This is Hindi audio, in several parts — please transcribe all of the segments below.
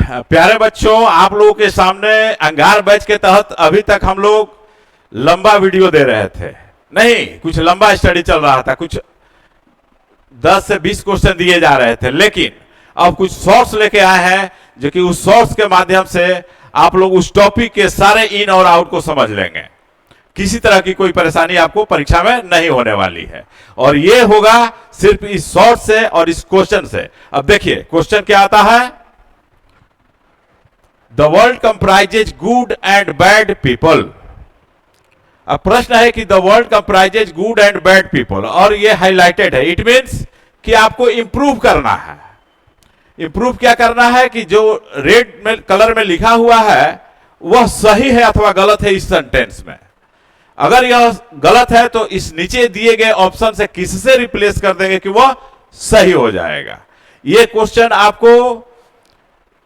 प्यारे बच्चों, आप लोगों के सामने अंगार बैच के तहत अभी तक हम लोग लंबा वीडियो दे रहे थे, नहीं कुछ लंबा स्टडी चल रहा था, कुछ 10 से 20 क्वेश्चन दिए जा रहे थे, लेकिन अब कुछ शॉर्ट्स लेके आए हैं जो कि उस शॉर्ट्स के माध्यम से आप लोग उस टॉपिक के सारे इन और आउट को समझ लेंगे। किसी तरह की कोई परेशानी आपको परीक्षा में नहीं होने वाली है, और ये होगा सिर्फ इस शॉर्ट से और इस क्वेश्चन से। अब देखिए क्वेश्चन क्या आता है, the world comprises good and bad people. अब प्रश्न है कि the world comprises good and bad people, और ये हाईलाइटेड है। इट मीन्स कि आपको इंप्रूव करना है। इंप्रूव क्या करना है कि जो रेड में कलर में लिखा हुआ है वह सही है अथवा गलत है इस सेंटेंस में। अगर यह गलत है तो इस नीचे दिए गए ऑप्शन से किससे रिप्लेस कर देंगे कि वह सही हो जाएगा। यह क्वेश्चन आपको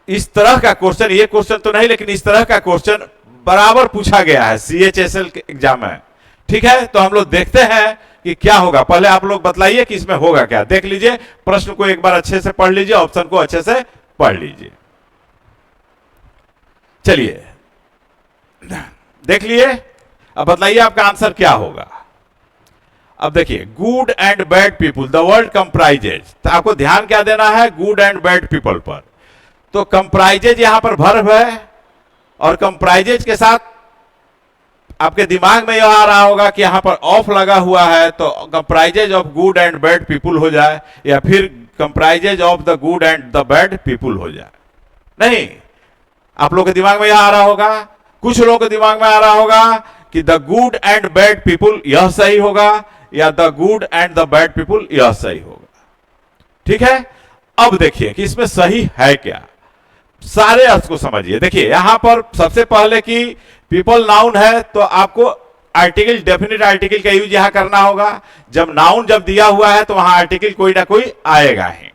इस तरह का क्वेश्चन, ये क्वेश्चन तो नहीं लेकिन इस तरह का क्वेश्चन बराबर पूछा गया है CHSL के एग्जाम में। ठीक है, तो हम लोग देखते हैं कि क्या होगा। पहले आप लोग बतलाइए कि इसमें होगा क्या। देख लीजिए, प्रश्न को एक बार अच्छे से पढ़ लीजिए, ऑप्शन को अच्छे से पढ़ लीजिए। चलिए देख लिए, अब बतलाइए आपका आंसर क्या होगा। अब देखिए, good and bad people the world comprises, तो आपको ध्यान क्या देना है, गुड एंड बैड पीपल पर। तो कंप्राइजेज यहां पर वर्ब है, और कंप्राइजेज के साथ आपके दिमाग में यह आ रहा होगा कि यहां पर ऑफ लगा हुआ है, तो comprises of good and bad people हो जाए, या फिर comprises of the good and the bad people हो जाए। नहीं, आप लोगों के दिमाग में यह आ रहा होगा, कुछ लोगों के दिमाग में आ रहा होगा कि the good and bad people यह सही होगा, या the good and the bad people यह सही होगा। ठीक है, अब देखिए कि इसमें सही है क्या, सारे अर्थ को समझिए। देखिए यहां पर सबसे पहले कि पीपल नाउन है, तो आपको आर्टिकल, डेफिनेट आर्टिकल का यूज यहां करना होगा। जब नाउन जब दिया हुआ है तो वहां आर्टिकल कोई ना कोई आएगा ही।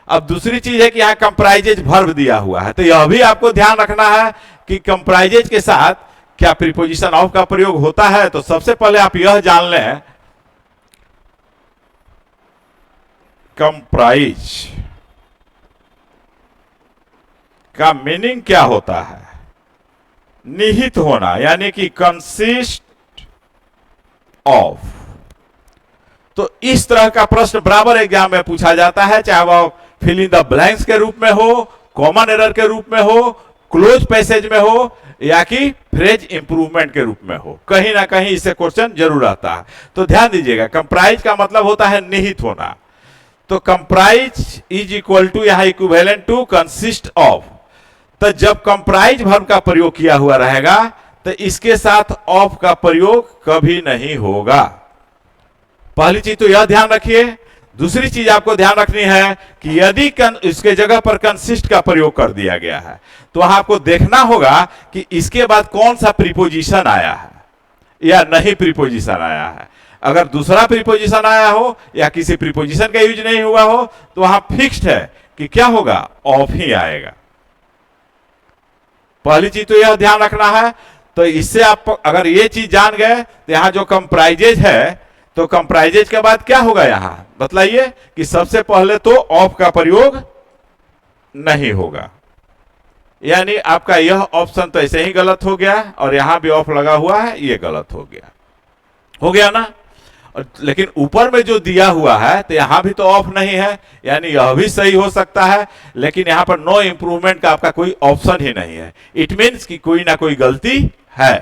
अब दूसरी चीज है कि यहां कंप्राइजेज वर्ब दिया हुआ है, तो यह भी आपको ध्यान रखना है कि कंप्राइजेज के साथ क्या प्रीपोजिशन ऑफ का प्रयोग होता है। तो सबसे पहले आप यह जान लें, कंप्राइज का मीनिंग क्या होता है, निहित होना, यानी कि कंसिस्ट ऑफ। तो इस तरह का प्रश्न बराबर एग्जाम में पूछा जाता है, चाहे वह फिल इन द ब्लैंक्स के रूप में हो, कॉमन एरर के रूप में हो, क्लोज पैसेज में हो, या कि फ्रेज इंप्रूवमेंट के रूप में हो, कहीं ना कहीं इससे क्वेश्चन जरूर आता है। तो ध्यान दीजिएगा, कंप्राइज का मतलब होता है निहित होना। तो कंप्राइज इज इक्वल टू यहां इक्विवेलेंट टू कंसिस्ट ऑफ। तो जब कंप्राइज वर्ब का प्रयोग किया हुआ रहेगा तो इसके साथ ऑफ का प्रयोग कभी नहीं होगा। पहली चीज तो यह ध्यान रखिए। दूसरी चीज आपको ध्यान रखनी है कि यदि इसके जगह पर कंसिस्ट का प्रयोग कर दिया गया है तो वहां आपको देखना होगा कि इसके बाद कौन सा प्रीपोजिशन आया है या नहीं प्रीपोजिशन आया है। अगर दूसरा प्रीपोजिशन आया हो या किसी प्रीपोजिशन का यूज नहीं हुआ हो तो वहां फिक्स्ड है कि क्या होगा, ऑफ ही आएगा। पहली चीज तो यह ध्यान रखना है। तो इससे आप अगर ये चीज जान गए तो यहां जो कंप्राइजेज है, तो कंप्राइजेज के बाद क्या होगा, यहां बतलाइए कि सबसे पहले तो ऑफ का प्रयोग नहीं होगा, यानी आपका यह ऑप्शन तो ऐसे ही गलत हो गया, और यहां भी ऑफ लगा हुआ है, ये गलत हो गया ना। लेकिन ऊपर में जो दिया हुआ है तो यहां भी तो ऑफ नहीं है, यानी यह भी सही हो सकता है, लेकिन यहां पर नो इंप्रूवमेंट का आपका कोई ऑप्शन ही नहीं है। इट मीन्स कि कोई ना कोई गलती है।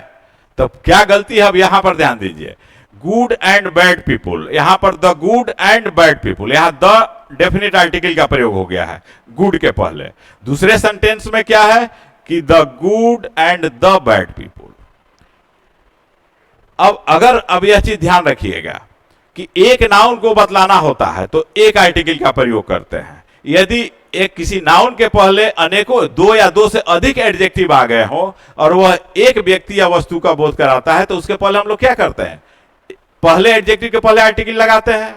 तो क्या गलती है, अब यहां पर ध्यान दीजिए, गुड एंड बैड पीपुल, यहां पर the good and bad people, यहां द डेफिनेट आर्टिकल का प्रयोग हो गया है गुड के पहले। दूसरे सेंटेंस में क्या है कि the good and the bad people. अब यह चीज ध्यान रखिएगा कि एक नाउन को बतलाना होता है तो एक आर्टिकल का प्रयोग करते हैं। यदि एक किसी नाउन के पहले अनेकों, दो या दो से अधिक एडजेक्टिव आ गए हो और वह एक व्यक्ति या वस्तु का बोध कराता है, तो उसके पहले हम लोग क्या करते हैं, पहले एडजेक्टिव के पहले आर्टिकल लगाते हैं।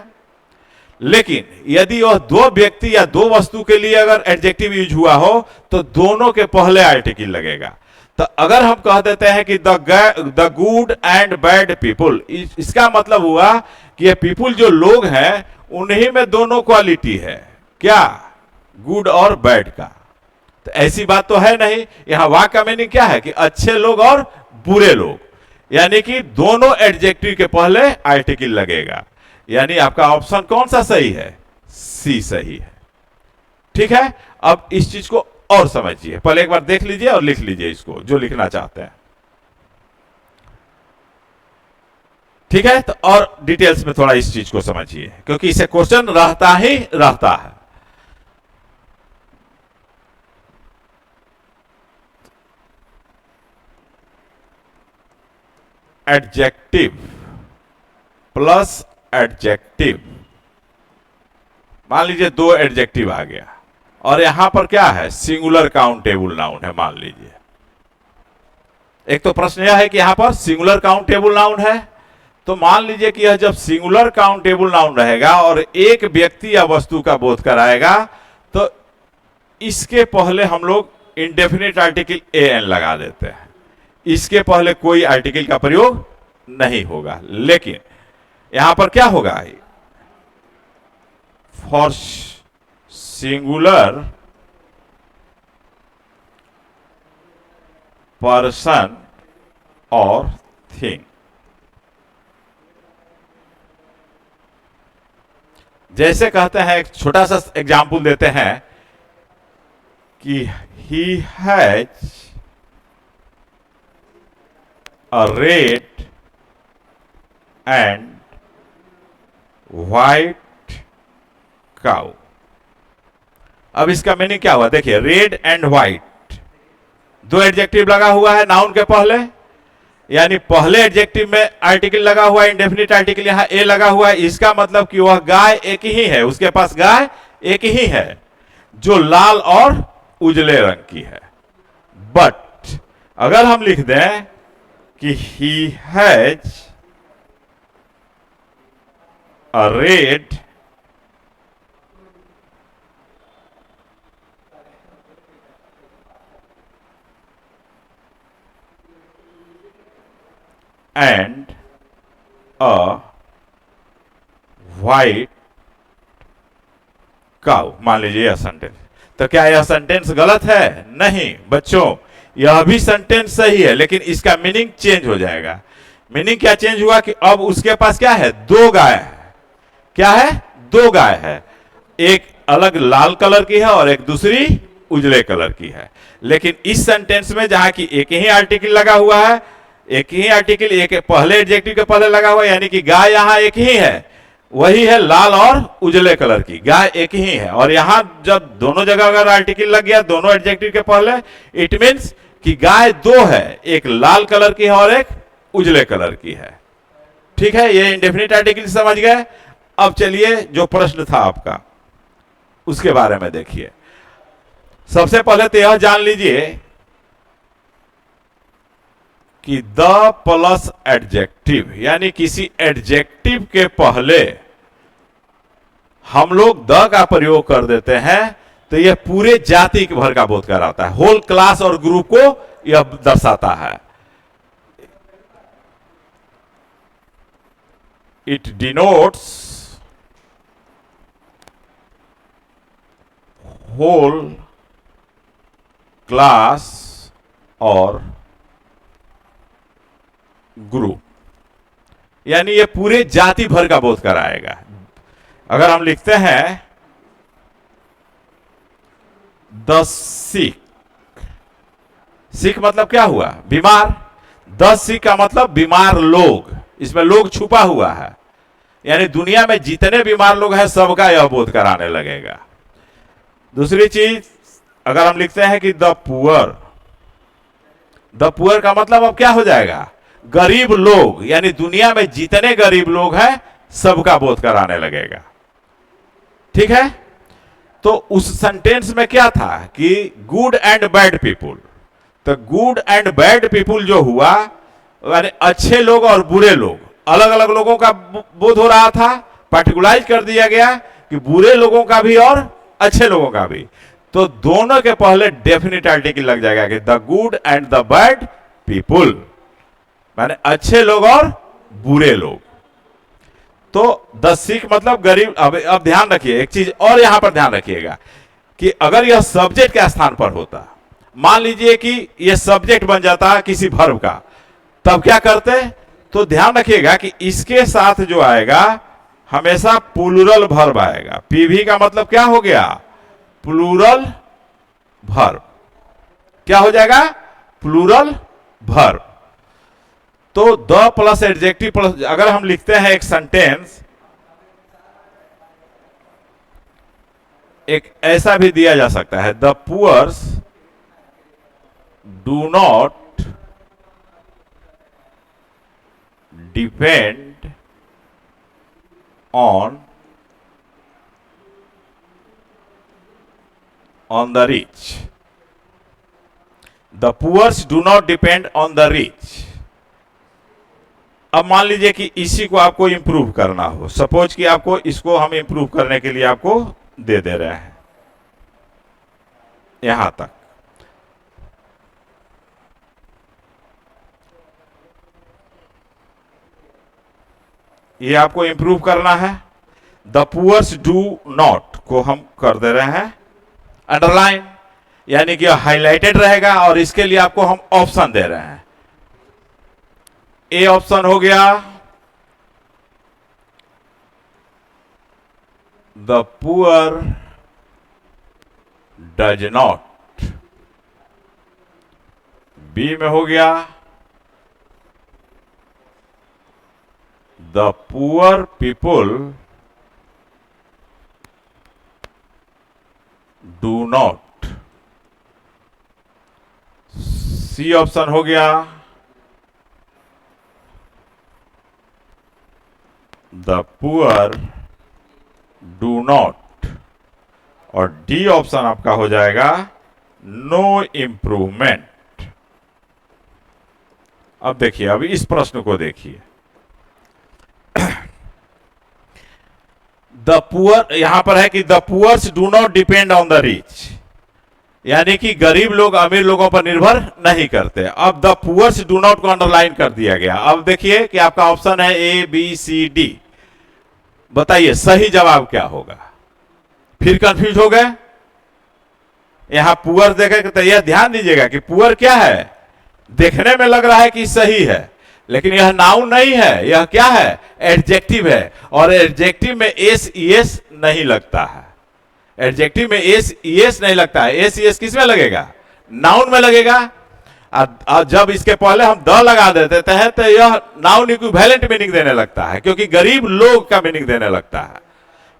लेकिन यदि वह दो व्यक्ति या दो वस्तु के लिए अगर एडजेक्टिव यूज हुआ हो तो दोनों के पहले आर्टिकल लगेगा। तो अगर हम कह देते हैं कि the good and bad people, इसका मतलब हुआ कि ये पीपुल जो लोग हैं उन्हीं में दोनों क्वालिटी है, क्या, गुड और बैड का। तो ऐसी बात तो है नहीं। यहां वाक्य का मीनिंग क्या है कि अच्छे लोग और बुरे लोग, यानी कि दोनों एडजेक्टिव के पहले आर्टिकल लगेगा। यानी आपका ऑप्शन कौन सा सही है? सी सही है। ठीक है, अब इस चीज को और समझिए, पहले एक बार देख लीजिए और लिख लीजिए इसको जो लिखना चाहते हैं। ठीक है, तो और डिटेल्स में थोड़ा इस चीज को समझिए, क्योंकि इसे क्वेश्चन रहता ही रहता है। एडजेक्टिव प्लस एडजेक्टिव, मान लीजिए दो एडजेक्टिव आ गया और यहां पर क्या है? सिंगुलर काउंटेबल नाउन है। मान लीजिए एक तो प्रश्न यह है कि यहां पर सिंगुलर काउंटेबल नाउन है, तो मान लीजिए कि यह जब सिंगुलर काउंटेबल नाउन रहेगा और एक व्यक्ति या वस्तु का बोध कराएगा, तो इसके पहले हम लोग इंडेफिनिट आर्टिकल एन लगा देते हैं। इसके पहले कोई आर्टिकल का प्रयोग नहीं होगा। लेकिन यहां पर क्या होगा? फॉर सिंगुलर पर्सन और थिंग, जैसे कहते हैं, एक छोटा सा एग्जाम्पल देते हैं कि he has a red and white cow। अब इसका मीनिंग क्या हुआ? देखिए, रेड एंड व्हाइट, दो एडजेक्टिव लगा हुआ है नाउन के पहले, यानी पहले एडजेक्टिव में आर्टिकल लगा हुआ है, इंडेफिनिट आर्टिकल यहां ए लगा हुआ है। इसका मतलब कि वह गाय एक ही है, उसके पास गाय एक ही है जो लाल और उजले रंग की है। बट अगर हम लिख दें कि he has a red and a white cow, मान लीजिए यह सेंटेंस, तो क्या यह सेंटेंस गलत है? नहीं बच्चों, यह भी सेंटेंस सही है, लेकिन इसका मीनिंग चेंज हो जाएगा। मीनिंग क्या चेंज हुआ कि अब उसके पास क्या है? दो गाय है। क्या है? दो गाय है, एक अलग लाल कलर की है और एक दूसरी उजले कलर की है। लेकिन इस सेंटेंस में जहां की एक ही आर्टिकल लगा हुआ है, एक ही आर्टिकल एक पहले एडजेक्टिव के पहले लगा हुआ है, यानी कि गाय यहां एक ही है, वही है लाल और उजले कलर की गाय एक ही है। और यहां जब दोनों जगह अगर आर्टिकल लग गया दोनों एडजेक्टिव के पहले, इट मींस कि गाय दो है, एक लाल कलर की है और एक उजले कलर की है। ठीक है, ये इंडेफिनिट आर्टिकल समझ गए। अब चलिए जो प्रश्न था आपका उसके बारे में देखिए। सबसे पहले तो यह जान लीजिए कि द प्लस एडजेक्टिव, यानी किसी एडजेक्टिव के पहले हम लोग द का प्रयोग कर देते हैं तो यह पूरे जाति के भर का बोध कराता है, होल क्लास और ग्रुप को यह दर्शाता है। इट डिनोट्स होल क्लास और ग्रुप, यानी ये पूरे जाति भर का बोध कराएगा। अगर हम लिखते हैं द सिक, सिक मतलब क्या हुआ? बीमार। द सिक का मतलब बीमार लोग, इसमें लोग छुपा हुआ है, यानी दुनिया में जितने बीमार लोग हैं सबका यह बोध कराने लगेगा। दूसरी चीज, अगर हम लिखते हैं कि द पुअर, द पुअर का मतलब अब क्या हो जाएगा? गरीब लोग, यानी दुनिया में जितने गरीब लोग हैं सबका बोध कराने लगेगा। ठीक है, तो उस सेंटेंस में क्या था कि गुड एंड बैड पीपुल, तो गुड एंड बैड पीपुल जो हुआ, यानी अच्छे लोग और बुरे लोग, अलग अलग लोगों का बोध हो रहा था। पार्टिकुलाइज कर दिया गया कि बुरे लोगों का भी और अच्छे लोगों का भी, तो दोनों के पहले डेफिनेट आर्टिकल लग जाएगा कि the good and the bad people, माने अच्छे लोग और बुरे लोग। तो द सिक मतलब गरीब। अब ध्यान रखिए एक चीज और यहां पर ध्यान रखिएगा, कि अगर यह सब्जेक्ट के स्थान पर होता, मान लीजिए कि यह सब्जेक्ट बन जाता किसी वर्ब का, तब क्या करते? तो ध्यान रखिएगा कि इसके साथ जो आएगा हमेशा प्लूरल वर्ब आएगा। पीवी का मतलब क्या हो गया? Plural verb. क्या हो जाएगा? Plural verb. तो द प्लस एडजेक्टिव प्लस, अगर हम लिखते हैं एक सेंटेंस, एक ऐसा भी दिया जा सकता है, the poors do not depend on the rich. The poors do not depend on the rich. अब मान लीजिए कि इसी को आपको इंप्रूव करना हो, सपोज कि आपको इसको हम इंप्रूव करने के लिए आपको दे रहे हैं यहां तक। ये आपको इंप्रूव करना है। द पुअर्स डू नॉट को हम कर दे रहे हैं अंडरलाइन, यानी कि हाईलाइटेड रहेगा, और इसके लिए आपको हम ऑप्शन दे रहे हैं। ए ऑप्शन हो गया, the poor does not. B में हो गया, the poor people do not. C option हो गया, द पुअर डू नॉट। और डी ऑप्शन आपका हो जाएगा नो इंप्रूवमेंट। अब देखिए, अब इस प्रश्न को देखिए, द पुअर यहां पर है कि the poors do not depend on the rich, यानी कि गरीब लोग अमीर लोगों पर निर्भर नहीं करते। अब द पुअर्स डू नॉट को अंडरलाइन कर दिया गया। अब देखिए कि आपका ऑप्शन है ए बी सी डी। बताइए सही जवाब क्या होगा? फिर कंफ्यूज हो गए? यहां पुअर देखे तो यह ध्यान दीजिएगा कि पुअर क्या है, देखने में लग रहा है कि सही है, लेकिन यह नाउन नहीं है, यह क्या है? एडजेक्टिव है। और एडजेक्टिव में एस ईएस नहीं लगता है। एडजेक्टिव में एस ईएस नहीं लगता है। एस ईएस किस में लगेगा? नाउन में लगेगा। और जब इसके पहले हम द लगा देते हैं तो यह नाउन इक्विवेलेंट मीनिंग देने लगता है, क्योंकि गरीब लोग का मीनिंग देने लगता है।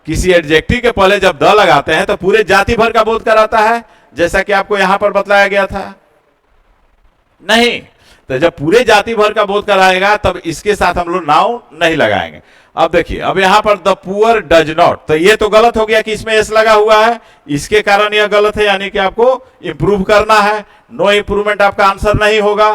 किसी एडजेक्टिव के पहले जब द लगाते हैं तो पूरे जाति भर का बोध कराता है, जैसा कि आपको यहां पर बतलाया गया था। नहीं, तो जब पूरे जाति भर का बोध कराएगा तब इसके साथ हम लोग नाउन नहीं लगाएंगे। अब देखिए, अब यहां पर द पुअर डज नॉट, तो ये तो गलत हो गया कि इसमें एस लगा हुआ है, इसके कारण यह गलत है, यानी कि आपको इंप्रूव करना है। नो इंप्रूवमेंट आपका आंसर नहीं होगा।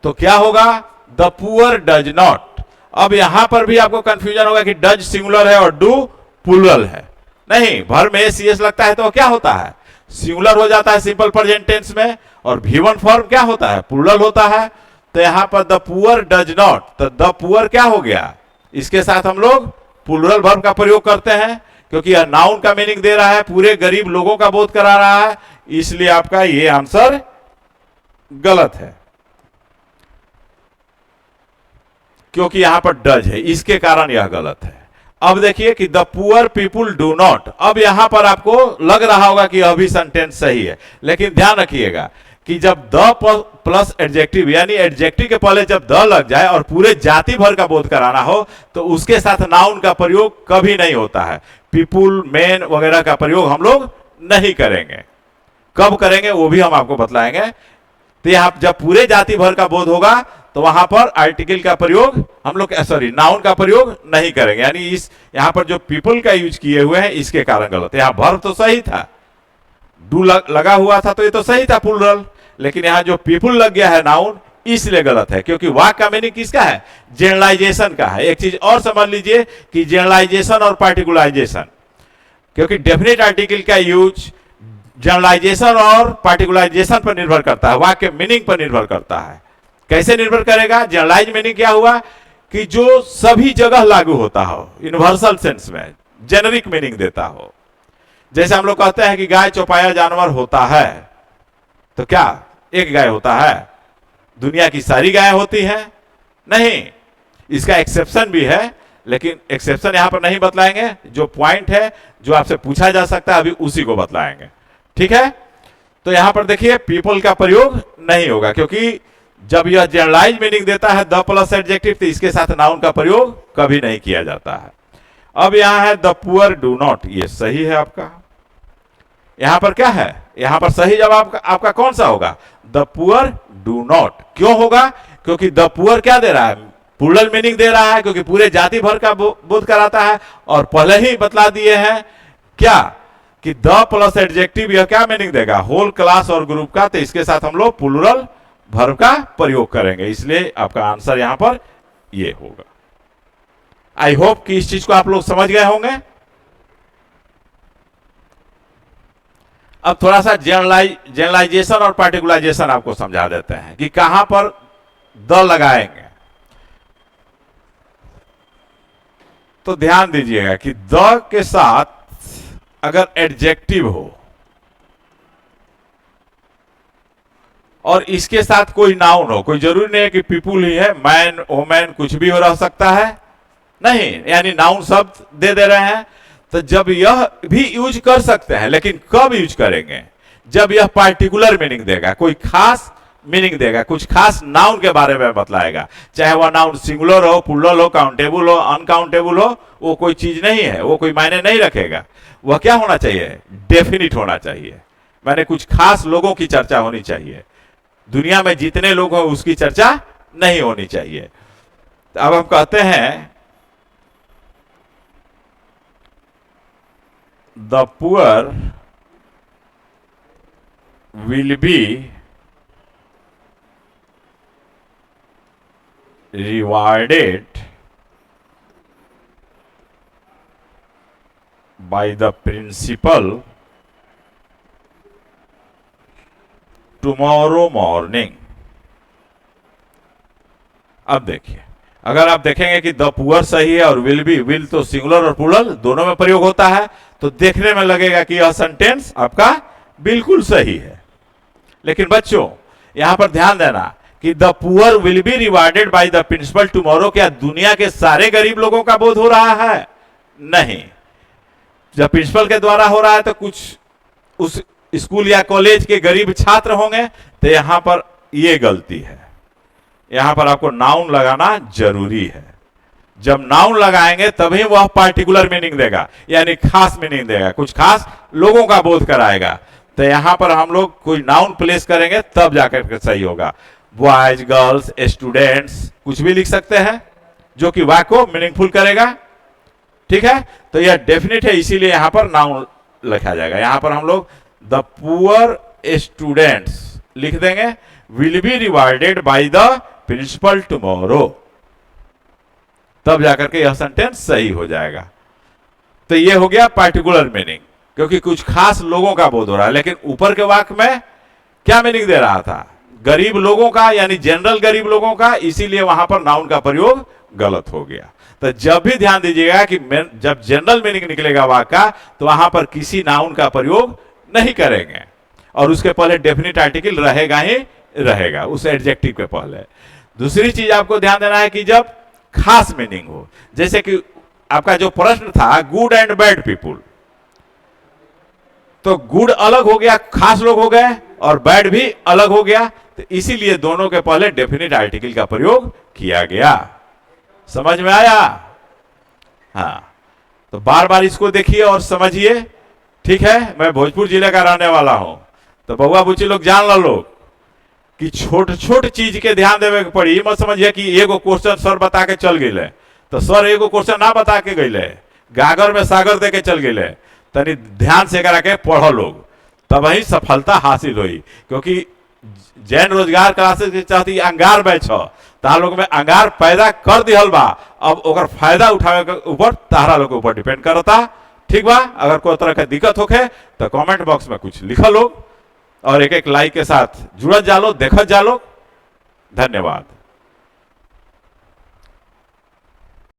तो क्या होगा? The poor does not. अब यहां पर भी आपको कंफ्यूजन होगा कि डज सिंगुलर है और डू प्लूरल है। नहीं, भर में एस ईएस लगता है तो क्या होता है? सिंगुलर हो जाता है सिंपल प्रेजेंट टेंस में, और V1 फॉर्म क्या होता है? प्लूरल होता है। तो यहां पर द पुअर डज नॉट, तो द पुअर क्या हो गया? इसके साथ हम लोग प्लूरल वर्ब का प्रयोग करते हैं, क्योंकि यह नाउन का मीनिंग दे रहा है, पूरे गरीब लोगों का बोध करा रहा है, इसलिए आपका यह आंसर गलत है, क्योंकि यहां पर डज है, इसके कारण यह गलत है। अब देखिए कि the poor people do not. अब यहां पर आपको लग रहा होगा कि यह भी सेंटेंस सही है, लेकिन ध्यान रखिएगा कि जब द प्लस एडजेक्टिव, यानी एडजेक्टिव के पहले जब द लग जाए और पूरे जाति भर का बोध कराना हो, तो उसके साथ नाउन का प्रयोग कभी नहीं होता है। पीपुल, मैन वगैरह का प्रयोग हम लोग नहीं करेंगे। कब करेंगे वो भी हम आपको बतलाएंगे। तो यहां जब पूरे जाति भर का बोध होगा तो वहां पर आर्टिकल का प्रयोग हम लोग, सॉरी, नाउन का प्रयोग नहीं करेंगे। यानी इस यहां पर जो पीपल का यूज किए हुए हैं, इसके कारण गलत है। यहां वर्ब तो सही था, डू लगा हुआ था तो ये तो सही था प्लूरल, लेकिन यहां जो पीपुल लग गया है नाउन, इसलिए गलत है, क्योंकि वाक्य का मीनिंग किसका है? जनरलाइजेशन का है। एक चीज और समझ लीजिए कि जनरलाइजेशन और पार्टिकुलराइजेशन, क्योंकि डेफिनेट आर्टिकल का यूज जनरलाइजेशन और पार्टिकुलराइजेशन पर निर्भर करता है, वाक्य मीनिंग पर निर्भर करता है। कैसे निर्भर करेगा? जनरलाइज मीनिंग क्या हुआ कि जो सभी जगह लागू होता हो, यूनिवर्सल सेंस में जेनरिक मीनिंग देता हो। जैसे हम लोग कहते हैं कि गाय चौपाया जानवर होता है, तो क्या एक गाय होता है? दुनिया की सारी गाय होती हैं? नहीं, इसका एक्सेप्शन भी है, लेकिन एक्सेप्शन यहां पर नहीं बतलाएंगे। जो पॉइंट है जो आपसे पूछा जा सकता है अभी उसी को बतलाएंगे, ठीक है। तो यहां पर देखिए पीपल का प्रयोग नहीं होगा, क्योंकि जब यह जनरलाइज मीनिंग देता है द प्लस एडजेक्टिव, तो इसके साथ नाउन का प्रयोग कभी नहीं किया जाता है। अब यहां है द पुअर डू नॉट, ये सही है आपका। यहां पर क्या है? यहां पर सही जवाब आपका कौन सा होगा? The poor do not. क्यों होगा? क्योंकि द पुअर क्या दे रहा है? प्लूरल मीनिंग दे रहा है, क्योंकि पूरे जाति भर का बोध कराता है। और पहले ही बतला दिए हैं क्या कि द प्लस एडजेक्टिव यह क्या मीनिंग देगा? होल क्लास और ग्रुप का। तो इसके साथ हम लोग प्लूरल वर्ब का प्रयोग करेंगे, इसलिए आपका आंसर यहां पर ये होगा। आई होप कि इस चीज को आप लोग समझ गए होंगे। अब थोड़ा सा जनरलाइजेशन और पार्टिकुलराइजेशन आपको समझा देते हैं कि कहां पर द लगाएंगे। तो ध्यान दीजिएगा कि द के साथ अगर एडजेक्टिव हो और इसके साथ कोई नाउन हो, कोई जरूरी नहीं है कि पीपुल ही है, मैन वोमैन कुछ भी हो रह सकता है, नहीं, यानी नाउन शब्द दे रहे हैं, तो जब यह भी यूज कर सकते हैं, लेकिन कब यूज करेंगे? जब यह पार्टिकुलर मीनिंग देगा, कोई खास मीनिंग देगा, कुछ खास नाउन के बारे में बतलाएगा। चाहे वह नाउन सिंगुलर हो, प्लूरल हो, काउंटेबल हो, अनकाउंटेबल हो, वो कोई चीज नहीं है, वो कोई मायने नहीं रखेगा। वह क्या होना चाहिए? डेफिनिट होना चाहिए। मैंने कुछ खास लोगों की चर्चा होनी चाहिए, दुनिया में जितने लोग हैं उसकी चर्चा नहीं होनी चाहिए। तो अब हम कहते हैं the poor will be rewarded by the principal tomorrow morning. अब देखिए, अगर आप देखेंगे कि द पुअर सही है और विल बी, विल तो सिंगुलर और प्लूरल दोनों में प्रयोग होता है, तो देखने में लगेगा कि यह सेंटेंस आपका बिल्कुल सही है। लेकिन बच्चों यहां पर ध्यान देना कि the poor will be rewarded by the principal tomorrow, क्या दुनिया के सारे गरीब लोगों का बोध हो रहा है? नहीं। जब प्रिंसिपल के द्वारा हो रहा है तो कुछ उस स्कूल या कॉलेज के गरीब छात्र होंगे, तो यहां पर यह गलती है। यहां पर आपको नाउन लगाना जरूरी है। जब नाउन लगाएंगे तभी वह पार्टिकुलर मीनिंग देगा, यानी खास मीनिंग देगा, कुछ खास लोगों का बोध कराएगा। तो यहां पर हम लोग कोई नाउन प्लेस करेंगे तब जाकर के सही होगा। बॉयज, गर्ल्स, स्टूडेंट्स कुछ भी लिख सकते हैं जो कि वाक्य को मीनिंगफुल करेगा, ठीक है। तो यह डेफिनेट है, इसीलिए यहां पर नाउन लिखा जाएगा। यहां पर हम लोग द पुअर स्टूडेंट्स लिख देंगे, will be rewarded by the principal tomorrow, तब जाकर के यह सेंटेंस सही हो जाएगा। तो यह हो गया पार्टिकुलर मीनिंग, क्योंकि कुछ खास लोगों का बोध हो रहा है। लेकिन ऊपर के वाक्य में क्या मीनिंग दे रहा था? गरीब लोगों का, यानी जनरल गरीब लोगों का, इसीलिए वहां पर नाउन का प्रयोग गलत हो गया। तो जब भी ध्यान दीजिएगा कि जब जनरल मीनिंग निकलेगा वाक्य का, तो वहां पर किसी नाउन का प्रयोग नहीं करेंगे और उसके पहले डेफिनिट आर्टिकल रहेगा ही रहेगा उस एडजेक्टिव के पहले। दूसरी चीज आपको ध्यान देना है कि जब खास मीनिंग हो, जैसे कि आपका जो प्रश्न था गुड एंड बैड पीपुल, तो गुड अलग हो गया, खास लोग हो गए, और बैड भी अलग हो गया। तो इसीलिए दोनों के पहले डेफिनिट आर्टिकल का प्रयोग किया गया। समझ में आया? हाँ, तो बार बार इसको देखिए और समझिए, ठीक है। मैं भोजपुर जिले का रहने वाला हूं, तो बउआ बुच्ची लोग जान लो लोग कि छोट छोट चीज के ध्यान देवे के पड़ी। मत समझिए कि एगो क्वेश्चन सर बता के चल गए, तो सर एगो क्वेश्चन ना बता के गए, गागर में सागर दे के चल गए। तनी ध्यान से करा के पढ़ो लोग, तब ही सफलता हासिल हुई। क्योंकि जैन रोजगार क्लासेस के चाहती अंगार बैच हो, तारा लोग में अंगार पैदा कर दिहल बा, अब ओकर फायदा उठावे के ऊपर तारा लोग के ऊपर डिपेंड करता, ठीक बा। अगर कोई तरह का दिक्कत होखे तो कमेंट बॉक्स में कुछ लिखल लोग और एक एक लाइक के साथ जुड़त जालो, देखत जालो। धन्यवाद।